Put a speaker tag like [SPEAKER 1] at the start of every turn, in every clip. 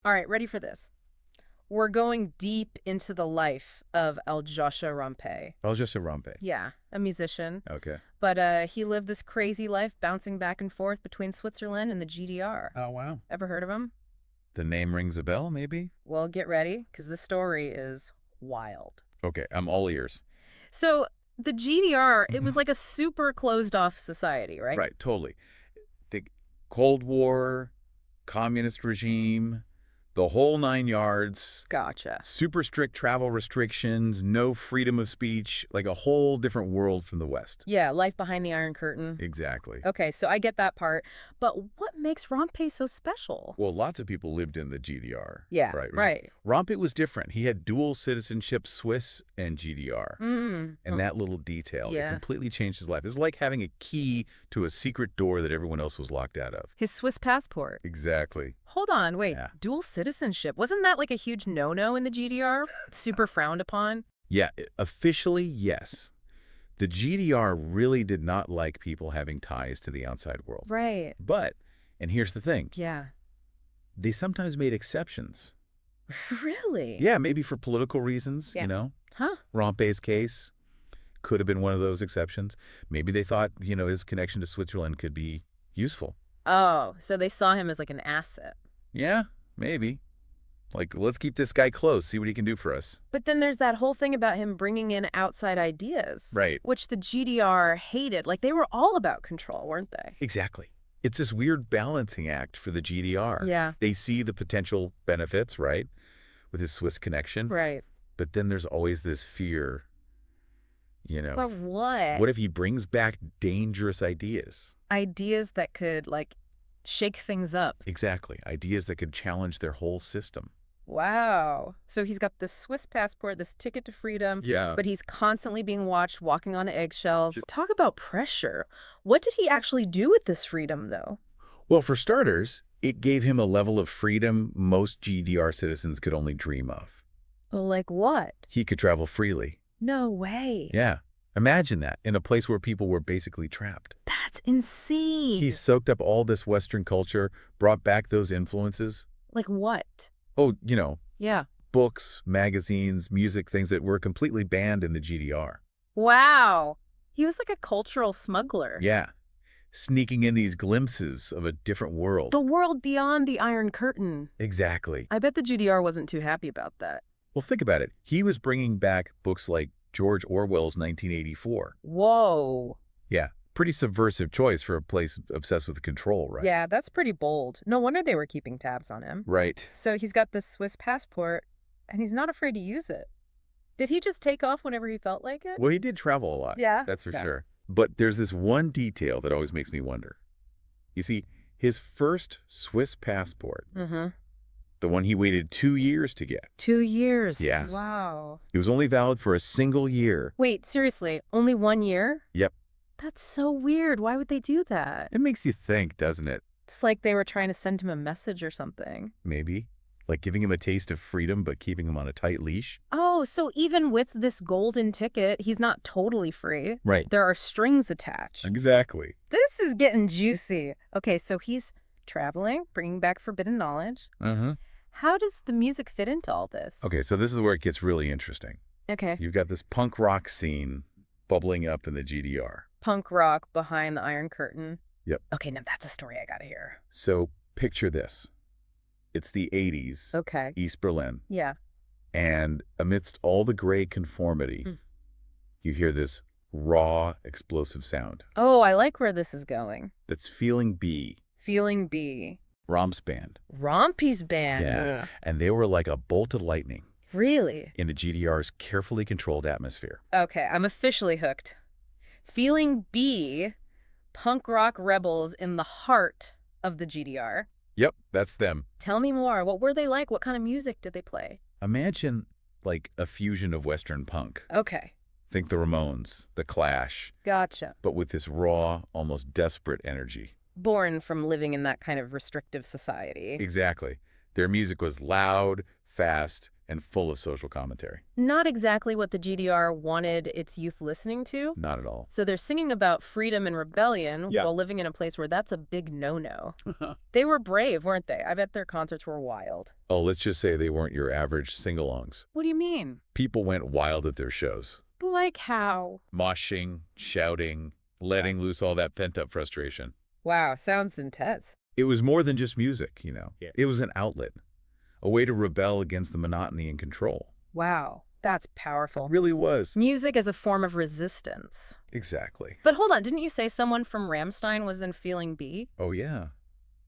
[SPEAKER 1] All right, ready for this. We're going deep into the life of Aljoscha Rompe.
[SPEAKER 2] Aljoscha Rompe.
[SPEAKER 1] Yeah, a musician.
[SPEAKER 2] Okay.
[SPEAKER 1] But he lived this crazy life bouncing back and forth between Switzerland and the GDR.
[SPEAKER 2] Oh, wow.
[SPEAKER 1] Ever heard of him?
[SPEAKER 2] The name rings a bell, maybe?
[SPEAKER 1] Well, get ready, because this story is wild.
[SPEAKER 2] Okay, I'm all ears.
[SPEAKER 1] So, the GDR, it was like a super closed-off society, right?
[SPEAKER 2] Right, totally. The Cold War, communist regime, the whole 9 yards.
[SPEAKER 1] Gotcha.
[SPEAKER 2] Super strict travel restrictions, no freedom of speech, like a whole different world from the West.
[SPEAKER 1] Yeah, life behind the Iron Curtain.
[SPEAKER 2] Exactly.
[SPEAKER 1] Okay, so I get that part. But what makes Rompe so special?
[SPEAKER 2] Well, lots of people lived in the GDR.
[SPEAKER 1] Yeah, right.
[SPEAKER 2] Rompe was different. He had dual citizenship, Swiss and GDR.
[SPEAKER 1] Mm.
[SPEAKER 2] And that little detail,
[SPEAKER 1] Yeah.
[SPEAKER 2] it completely changed his life. It's like having a key to a secret door that everyone else was locked out of.
[SPEAKER 1] His Swiss passport.
[SPEAKER 2] Exactly.
[SPEAKER 1] Hold on, wait.
[SPEAKER 2] Yeah.
[SPEAKER 1] Dual citizenship. Wasn't that like a huge no-no in the GDR? Super frowned upon?
[SPEAKER 2] Yeah, officially, yes. The GDR really did not like people having ties to the outside world.
[SPEAKER 1] Right.
[SPEAKER 2] But, and here's the thing,
[SPEAKER 1] Yeah.
[SPEAKER 2] they sometimes made exceptions.
[SPEAKER 1] Really?
[SPEAKER 2] Yeah, maybe for political reasons,
[SPEAKER 1] Yeah.
[SPEAKER 2] you know?
[SPEAKER 1] Huh?
[SPEAKER 2] Rompe's case could have been one of those exceptions. Maybe they thought, his connection to Switzerland could be useful.
[SPEAKER 1] Oh, so they saw him as like an asset.
[SPEAKER 2] Yeah, maybe. Like, let's keep this guy close, see what he can do for us.
[SPEAKER 1] But then there's that whole thing about him bringing in outside ideas.
[SPEAKER 2] Right.
[SPEAKER 1] Which the GDR hated. Like, they were all about control, weren't they?
[SPEAKER 2] Exactly. It's this weird balancing act for the GDR.
[SPEAKER 1] Yeah.
[SPEAKER 2] They see the potential benefits, right, with his Swiss connection.
[SPEAKER 1] Right.
[SPEAKER 2] But then there's always this fear,
[SPEAKER 1] But what?
[SPEAKER 2] What if he brings back dangerous ideas?
[SPEAKER 1] Ideas that could, like, shake things up.
[SPEAKER 2] Exactly. Ideas that could challenge their whole system.
[SPEAKER 1] Wow. So he's got this Swiss passport, this ticket to freedom,
[SPEAKER 2] Yeah.
[SPEAKER 1] but he's constantly being watched, walking on eggshells. Talk about pressure. What did he actually do with this freedom, though?
[SPEAKER 2] Well, for starters, it gave him a level of freedom most GDR citizens could only dream of.
[SPEAKER 1] Like what?
[SPEAKER 2] He could travel freely.
[SPEAKER 1] No way.
[SPEAKER 2] Yeah. Imagine that, in a place where people were basically trapped.
[SPEAKER 1] That's insane.
[SPEAKER 2] He soaked up all this Western culture, brought back those influences.
[SPEAKER 1] Like what?
[SPEAKER 2] Oh,
[SPEAKER 1] Yeah.
[SPEAKER 2] books, magazines, music, things that were completely banned in the GDR.
[SPEAKER 1] Wow. He was like a cultural smuggler.
[SPEAKER 2] Yeah. Sneaking in these glimpses of a different world.
[SPEAKER 1] The world beyond the Iron Curtain.
[SPEAKER 2] Exactly.
[SPEAKER 1] I bet the GDR wasn't too happy about that.
[SPEAKER 2] Well, think about it. He was bringing back books like George Orwell's 1984.
[SPEAKER 1] Whoa.
[SPEAKER 2] Yeah. Pretty subversive choice for a place obsessed with control, right?
[SPEAKER 1] Yeah, that's pretty bold. No wonder they were keeping tabs on him.
[SPEAKER 2] Right.
[SPEAKER 1] So he's got this Swiss passport, and he's not afraid to use it. Did he just take off whenever he felt like it?
[SPEAKER 2] Well, he did travel a lot.
[SPEAKER 1] Yeah.
[SPEAKER 2] That's for
[SPEAKER 1] Yeah.
[SPEAKER 2] sure. But there's this one detail that always makes me wonder. You see, his first Swiss passport,
[SPEAKER 1] Mm-hmm.
[SPEAKER 2] the one he waited 2 years to get,
[SPEAKER 1] 2 years.
[SPEAKER 2] Yeah.
[SPEAKER 1] Wow.
[SPEAKER 2] it was only valid for a single year.
[SPEAKER 1] Wait, seriously, only 1 year?
[SPEAKER 2] Yep.
[SPEAKER 1] That's so weird. Why would they do that?
[SPEAKER 2] It makes you think, doesn't it?
[SPEAKER 1] It's like they were trying to send him a message or something.
[SPEAKER 2] Maybe. Like giving him a taste of freedom, but keeping him on a tight leash.
[SPEAKER 1] Oh, so even with this golden ticket, he's not totally free.
[SPEAKER 2] Right.
[SPEAKER 1] There are strings attached.
[SPEAKER 2] Exactly.
[SPEAKER 1] This is getting juicy. Okay, so he's traveling, bringing back forbidden knowledge.
[SPEAKER 2] Uh-huh.
[SPEAKER 1] How does the music fit into all this?
[SPEAKER 2] Okay, so this is where it gets really interesting.
[SPEAKER 1] Okay.
[SPEAKER 2] You've got this punk rock scene bubbling up in the GDR.
[SPEAKER 1] Punk rock behind the Iron Curtain.
[SPEAKER 2] Yep.
[SPEAKER 1] Okay, now that's a story I gotta hear.
[SPEAKER 2] So picture this. It's the 80s,
[SPEAKER 1] Okay.
[SPEAKER 2] East Berlin.
[SPEAKER 1] Yeah.
[SPEAKER 2] And amidst all the gray conformity, you hear this raw, explosive sound.
[SPEAKER 1] Oh, I like where this is going.
[SPEAKER 2] That's Feeling B,
[SPEAKER 1] Feeling B.
[SPEAKER 2] Romp's band.
[SPEAKER 1] Rompe's band.
[SPEAKER 2] Yeah. And they were like a bolt of lightning
[SPEAKER 1] Really?
[SPEAKER 2] in the GDR's carefully controlled atmosphere.
[SPEAKER 1] Okay, I'm officially hooked. Feeling B, punk rock rebels in the heart of the GDR.
[SPEAKER 2] Yep, that's them.
[SPEAKER 1] Tell me more. What were they like? What kind of music did they play?
[SPEAKER 2] Imagine like a fusion of Western punk.
[SPEAKER 1] Okay.
[SPEAKER 2] Think the Ramones, the Clash,
[SPEAKER 1] Gotcha.
[SPEAKER 2] but with this raw, almost desperate energy.
[SPEAKER 1] Born from living in that kind of restrictive society.
[SPEAKER 2] Exactly. Their music was loud, fast, and full of social commentary.
[SPEAKER 1] Not exactly what the GDR wanted its youth listening to.
[SPEAKER 2] Not at all.
[SPEAKER 1] So they're singing about freedom and rebellion
[SPEAKER 2] Yeah.
[SPEAKER 1] while living in a place where that's a big no-no. They were brave, weren't they? I bet their concerts were wild.
[SPEAKER 2] Oh, let's just say they weren't your average sing-alongs.
[SPEAKER 1] What do you mean?
[SPEAKER 2] People went wild at their shows.
[SPEAKER 1] Like how?
[SPEAKER 2] Moshing, shouting, letting loose all that pent-up frustration.
[SPEAKER 1] Wow, sounds intense.
[SPEAKER 2] It was more than just music, you know.
[SPEAKER 3] Yeah.
[SPEAKER 2] It was an outlet, a way to rebel against the monotony and control.
[SPEAKER 1] Wow, that's powerful.
[SPEAKER 2] It really was.
[SPEAKER 1] Music as a form of resistance.
[SPEAKER 2] Exactly.
[SPEAKER 1] But hold on, didn't you say someone from Rammstein was in Feeling B?
[SPEAKER 2] Oh, yeah.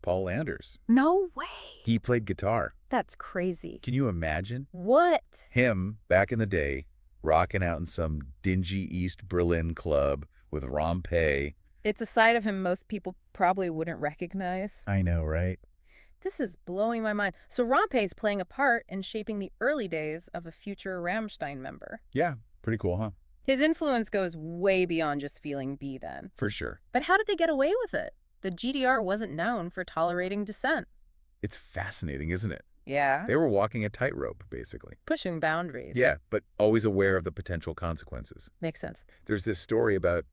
[SPEAKER 2] Paul Anders.
[SPEAKER 1] No way.
[SPEAKER 2] He played guitar.
[SPEAKER 1] That's crazy.
[SPEAKER 2] Can you imagine?
[SPEAKER 1] What?
[SPEAKER 2] Him, back in the day, rocking out in some dingy East Berlin club with Rompe.
[SPEAKER 1] It's a side of him most people probably wouldn't recognize.
[SPEAKER 2] I know, right?
[SPEAKER 1] This is blowing my mind. So Rompe is playing a part in shaping the early days of a future Rammstein member.
[SPEAKER 2] Yeah, pretty cool, huh?
[SPEAKER 1] His influence goes way beyond just Feeling B then.
[SPEAKER 2] For sure.
[SPEAKER 1] But how did they get away with it? The GDR wasn't known for tolerating dissent.
[SPEAKER 2] It's fascinating, isn't it?
[SPEAKER 1] Yeah.
[SPEAKER 2] They were walking a tightrope, basically.
[SPEAKER 1] Pushing boundaries.
[SPEAKER 2] Yeah, but always aware of the potential consequences.
[SPEAKER 1] Makes sense.
[SPEAKER 2] There's this story about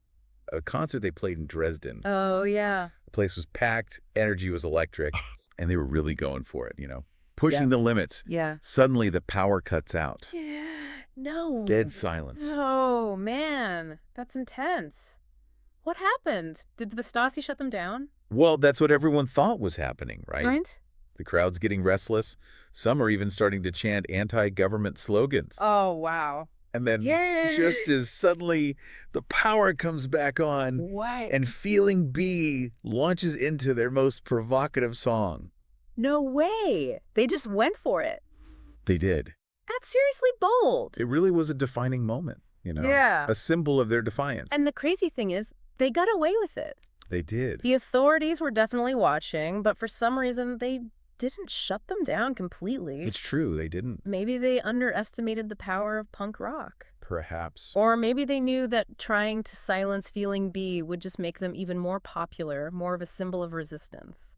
[SPEAKER 2] a concert they played in Dresden.
[SPEAKER 1] Oh, yeah.
[SPEAKER 2] The place was packed, energy was electric, and they were really going for it, you know, pushing the limits.
[SPEAKER 1] Yeah.
[SPEAKER 2] Suddenly, the power cuts out.
[SPEAKER 1] No.
[SPEAKER 2] Dead silence.
[SPEAKER 1] Oh, man. That's intense. What happened? Did the Stasi shut them down?
[SPEAKER 2] Well, that's what everyone thought was happening, right? The crowd's getting restless. Some are even starting to chant anti-government slogans.
[SPEAKER 1] Oh, wow.
[SPEAKER 2] And then just as suddenly the power comes back on
[SPEAKER 1] What?
[SPEAKER 2] and Feeling B launches into their most provocative song.
[SPEAKER 1] No way. They just went for it.
[SPEAKER 2] They did.
[SPEAKER 1] That's seriously bold.
[SPEAKER 2] It really was a defining moment, you know?
[SPEAKER 1] Yeah.
[SPEAKER 2] A symbol of their defiance.
[SPEAKER 1] And the crazy thing is, they got away with it.
[SPEAKER 2] They did.
[SPEAKER 1] The authorities were definitely watching, but for some reason, they didn't shut them down completely.
[SPEAKER 2] It's true, they didn't.
[SPEAKER 1] Maybe they underestimated the power of punk rock.
[SPEAKER 2] Perhaps.
[SPEAKER 1] Or maybe they knew that trying to silence Feeling B would just make them even more popular, more of a symbol of resistance.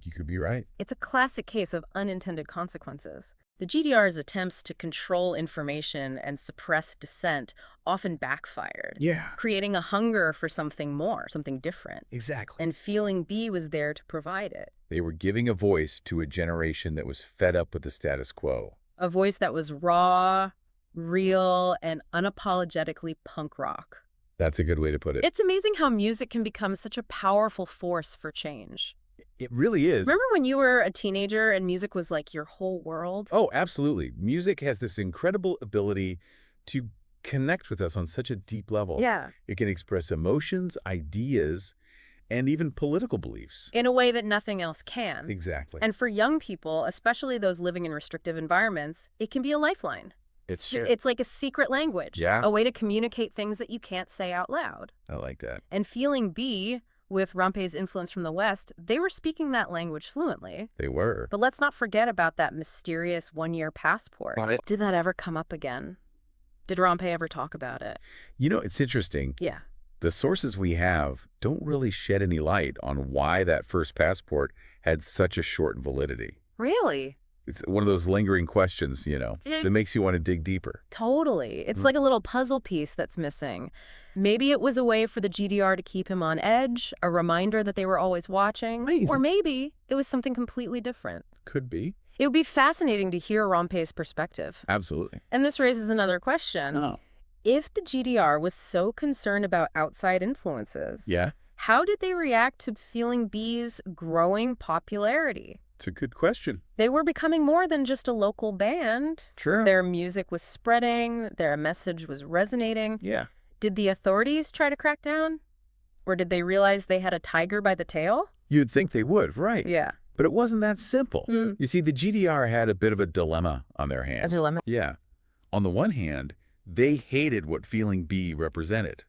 [SPEAKER 2] You could be right.
[SPEAKER 1] It's a classic case of unintended consequences. The GDR's attempts to control information and suppress dissent often backfired,
[SPEAKER 2] Yeah.
[SPEAKER 1] creating a hunger for something more, something different.
[SPEAKER 2] Exactly.
[SPEAKER 1] And Feeling B was there to provide it.
[SPEAKER 2] They were giving a voice to a generation that was fed up with the status quo.
[SPEAKER 1] A voice that was raw, real, and unapologetically punk rock.
[SPEAKER 2] That's a good way to put it.
[SPEAKER 1] It's amazing how music can become such a powerful force for change.
[SPEAKER 2] It really is.
[SPEAKER 1] Remember when you were a teenager and music was like your whole world?
[SPEAKER 2] Oh, absolutely. Music has this incredible ability to connect with us on such a deep level.
[SPEAKER 1] Yeah.
[SPEAKER 2] It can express emotions, ideas, and even political beliefs.
[SPEAKER 1] In a way that nothing else can.
[SPEAKER 2] Exactly.
[SPEAKER 1] And for young people, especially those living in restrictive environments, it can be a lifeline.
[SPEAKER 2] It's true.
[SPEAKER 1] It's like a secret language.
[SPEAKER 2] Yeah.
[SPEAKER 1] A way to communicate things that you can't say out loud.
[SPEAKER 2] I like that.
[SPEAKER 1] And Feeling B, with Rompe's influence from the West, they were speaking that language fluently.
[SPEAKER 2] They were.
[SPEAKER 1] But let's not forget about that mysterious one-year passport.
[SPEAKER 2] Right.
[SPEAKER 1] Did that ever come up again? Did Rompe ever talk about it?
[SPEAKER 2] You know, it's interesting.
[SPEAKER 1] Yeah.
[SPEAKER 2] The sources we have don't really shed any light on why that first passport had such a short validity.
[SPEAKER 1] Really?
[SPEAKER 2] It's one of those lingering questions, you know, that makes you want to dig deeper.
[SPEAKER 1] Totally. It's like a little puzzle piece that's missing. Maybe it was a way for the GDR to keep him on edge, a reminder that they were always watching.
[SPEAKER 2] Maybe.
[SPEAKER 1] Or maybe it was something completely different.
[SPEAKER 2] Could be.
[SPEAKER 1] It would be fascinating to hear Rompe's perspective.
[SPEAKER 2] Absolutely.
[SPEAKER 1] And this raises another question.
[SPEAKER 2] Oh.
[SPEAKER 1] If the GDR was so concerned about outside influences,
[SPEAKER 2] Yeah?
[SPEAKER 1] how did they react to Feeling B's growing popularity?
[SPEAKER 2] It's a good question.
[SPEAKER 1] They were becoming more than just a local band.
[SPEAKER 2] Sure.
[SPEAKER 1] Their music was spreading, their message was resonating.
[SPEAKER 2] Yeah.
[SPEAKER 1] Did the authorities try to crack down? Or did they realize they had a tiger by the tail?
[SPEAKER 2] You'd think they would, right.
[SPEAKER 1] Yeah.
[SPEAKER 2] But it wasn't that simple.
[SPEAKER 1] Mm.
[SPEAKER 2] You see, the GDR had a bit of a dilemma on their hands.
[SPEAKER 1] A dilemma?
[SPEAKER 2] Yeah. On the one hand, they hated what Feeling B represented.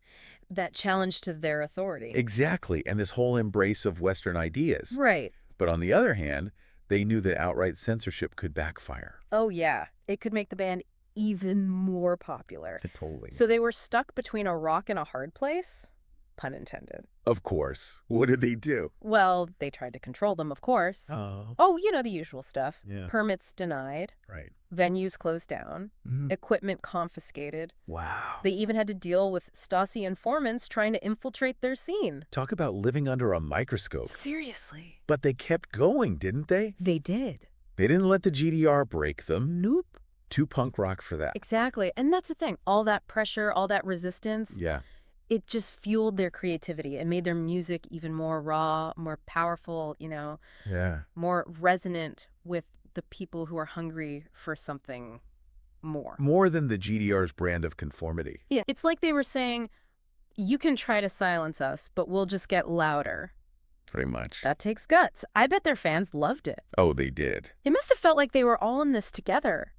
[SPEAKER 1] That challenge to their authority.
[SPEAKER 2] Exactly, and this whole embrace of Western ideas.
[SPEAKER 1] Right.
[SPEAKER 2] But on the other hand, they knew that outright censorship could backfire.
[SPEAKER 1] Oh, yeah. It could make the band even more popular.
[SPEAKER 2] Totally.
[SPEAKER 1] So they were stuck between a rock and a hard place? Pun intended.
[SPEAKER 2] Of course. What did they do?
[SPEAKER 1] Well, they tried to control them, of course.
[SPEAKER 2] Oh.
[SPEAKER 1] Oh, you know the usual stuff.
[SPEAKER 2] Yeah.
[SPEAKER 1] Permits denied,
[SPEAKER 2] Right.
[SPEAKER 1] venues closed down, equipment confiscated.
[SPEAKER 2] Wow.
[SPEAKER 1] They even had to deal with Stasi informants trying to infiltrate their scene.
[SPEAKER 2] Talk about living under a microscope.
[SPEAKER 1] Seriously.
[SPEAKER 2] But they kept going, didn't they?
[SPEAKER 1] They did.
[SPEAKER 2] They didn't let the GDR break them.
[SPEAKER 1] Nope.
[SPEAKER 2] Too punk rock for that.
[SPEAKER 1] Exactly. And that's the thing. All that pressure, all that resistance,
[SPEAKER 2] Yeah.
[SPEAKER 1] it just fueled their creativity. It made their music even more raw, more powerful,
[SPEAKER 2] Yeah.
[SPEAKER 1] more resonant with the people who are hungry for something more.
[SPEAKER 2] More than the GDR's brand of conformity.
[SPEAKER 1] Yeah, it's like they were saying, you can try to silence us, but we'll just get louder.
[SPEAKER 2] Pretty much.
[SPEAKER 1] That takes guts. I bet their fans loved it.
[SPEAKER 2] Oh, they did.
[SPEAKER 1] It must have felt like they were all in this together.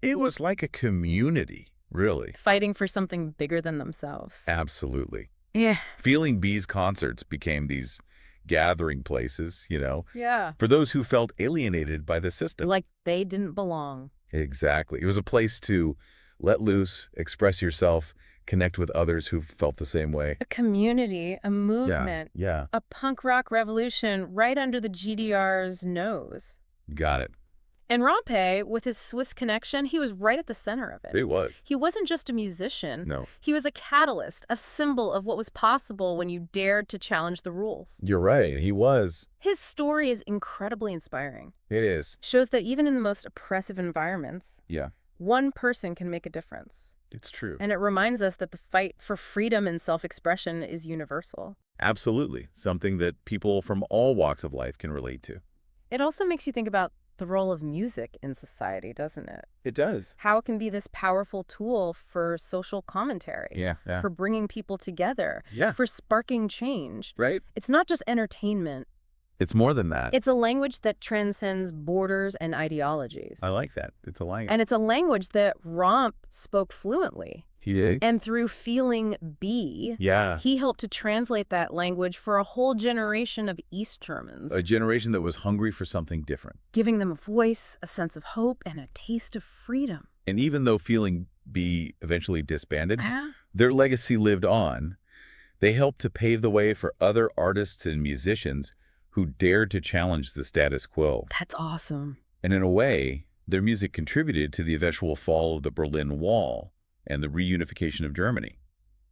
[SPEAKER 2] It was like a community, really.
[SPEAKER 1] Fighting for something bigger than themselves.
[SPEAKER 2] Absolutely.
[SPEAKER 1] Yeah.
[SPEAKER 2] Feeling Bees concerts became these gathering places,
[SPEAKER 1] Yeah.
[SPEAKER 2] for those who felt alienated by the system.
[SPEAKER 1] Like they didn't belong.
[SPEAKER 2] Exactly. It was a place to let loose, express yourself, connect with others who felt the same way.
[SPEAKER 1] A community, a movement,
[SPEAKER 2] Yeah.
[SPEAKER 1] a punk rock revolution right under the GDR's nose.
[SPEAKER 2] Got it.
[SPEAKER 1] And Rompe, with his Swiss connection, he was right at the center of it.
[SPEAKER 2] It was.
[SPEAKER 1] He wasn't just a musician.
[SPEAKER 2] No.
[SPEAKER 1] He was a catalyst, a symbol of what was possible when you dared to challenge the rules.
[SPEAKER 2] You're right. He was.
[SPEAKER 1] His story is incredibly inspiring.
[SPEAKER 2] It is.
[SPEAKER 1] Shows that even in the most oppressive environments,
[SPEAKER 2] Yeah.
[SPEAKER 1] one person can make a difference.
[SPEAKER 2] It's true.
[SPEAKER 1] And it reminds us that the fight for freedom and self-expression is universal.
[SPEAKER 2] Absolutely. Something that people from all walks of life can relate to.
[SPEAKER 1] It also makes you think about the role of music in society, doesn't it?
[SPEAKER 2] It does.
[SPEAKER 1] How it can be this powerful tool for social commentary,
[SPEAKER 2] Yeah.
[SPEAKER 1] for bringing people together,
[SPEAKER 2] Yeah.
[SPEAKER 1] for sparking change.
[SPEAKER 2] Right?
[SPEAKER 1] It's not just entertainment.
[SPEAKER 2] It's more than that.
[SPEAKER 1] It's a language that transcends borders and ideologies.
[SPEAKER 2] I like that. It's a language.
[SPEAKER 1] And it's a language that Romp spoke fluently.
[SPEAKER 2] He did.
[SPEAKER 1] And through Feeling B,
[SPEAKER 2] Yeah.
[SPEAKER 1] he helped to translate that language for a whole generation of East Germans,
[SPEAKER 2] A generation that was hungry for something different.
[SPEAKER 1] giving them a voice, a sense of hope, and a taste of freedom.
[SPEAKER 2] And even though Feeling B eventually disbanded,
[SPEAKER 1] Ah.
[SPEAKER 2] their legacy lived on. They helped to pave the way for other artists and musicians who dared to challenge the status quo.
[SPEAKER 1] That's awesome.
[SPEAKER 2] And in a way, their music contributed to the eventual fall of the Berlin Wall and the reunification of Germany.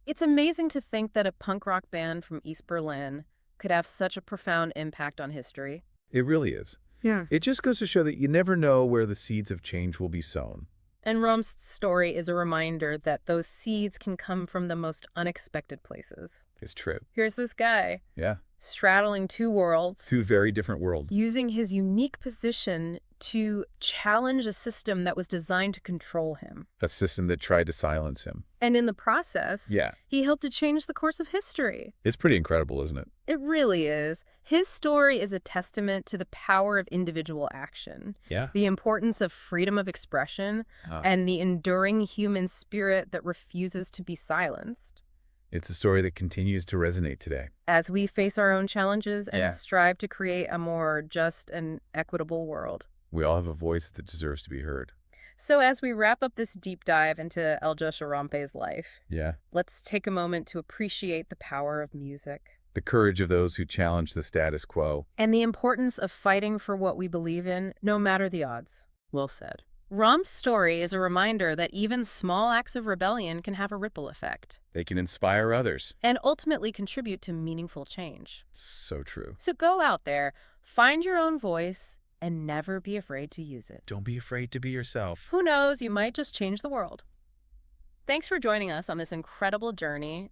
[SPEAKER 1] It's amazing to think that a punk rock band from East Berlin could have such a profound impact on history.
[SPEAKER 2] It really is.
[SPEAKER 1] Yeah.
[SPEAKER 2] It just goes to show that you never know where the seeds of change will be sown.
[SPEAKER 1] And Romp's story is a reminder that those seeds can come from the most unexpected places.
[SPEAKER 2] It's true.
[SPEAKER 1] Here's this guy,
[SPEAKER 2] Yeah.
[SPEAKER 1] straddling two worlds,
[SPEAKER 2] Two very different worlds.
[SPEAKER 1] using his unique position to challenge a system that was designed to control him.
[SPEAKER 2] A system that tried to silence him.
[SPEAKER 1] And in the process,
[SPEAKER 2] Yeah.
[SPEAKER 1] he helped to change the course of history.
[SPEAKER 2] It's pretty incredible, isn't it?
[SPEAKER 1] It really is. His story is a testament to the power of individual action,
[SPEAKER 2] Yeah.
[SPEAKER 1] the importance of freedom of expression, and the enduring human spirit that refuses to be silenced.
[SPEAKER 2] It's a story that continues to resonate today.
[SPEAKER 1] As we face our own challenges and
[SPEAKER 2] Yeah.
[SPEAKER 1] strive to create a more just and equitable world.
[SPEAKER 2] We all have a voice that deserves to be heard.
[SPEAKER 1] So as we wrap up this deep dive into Aljoscha Rompe's life,
[SPEAKER 2] Yeah.
[SPEAKER 1] let's take a moment to appreciate the power of music
[SPEAKER 2] The courage of those who challenge the status quo.
[SPEAKER 1] and the importance of fighting for what we believe in, no matter the odds. Well said. Romp's story is a reminder that even small acts of rebellion can have a ripple effect
[SPEAKER 2] They can inspire others.
[SPEAKER 1] and ultimately contribute to meaningful change.
[SPEAKER 2] So true.
[SPEAKER 1] So go out there, find your own voice, and never be afraid to use it.
[SPEAKER 2] Don't be afraid to be yourself.
[SPEAKER 1] Who knows, you might just change the world. Thanks for joining us on this incredible journey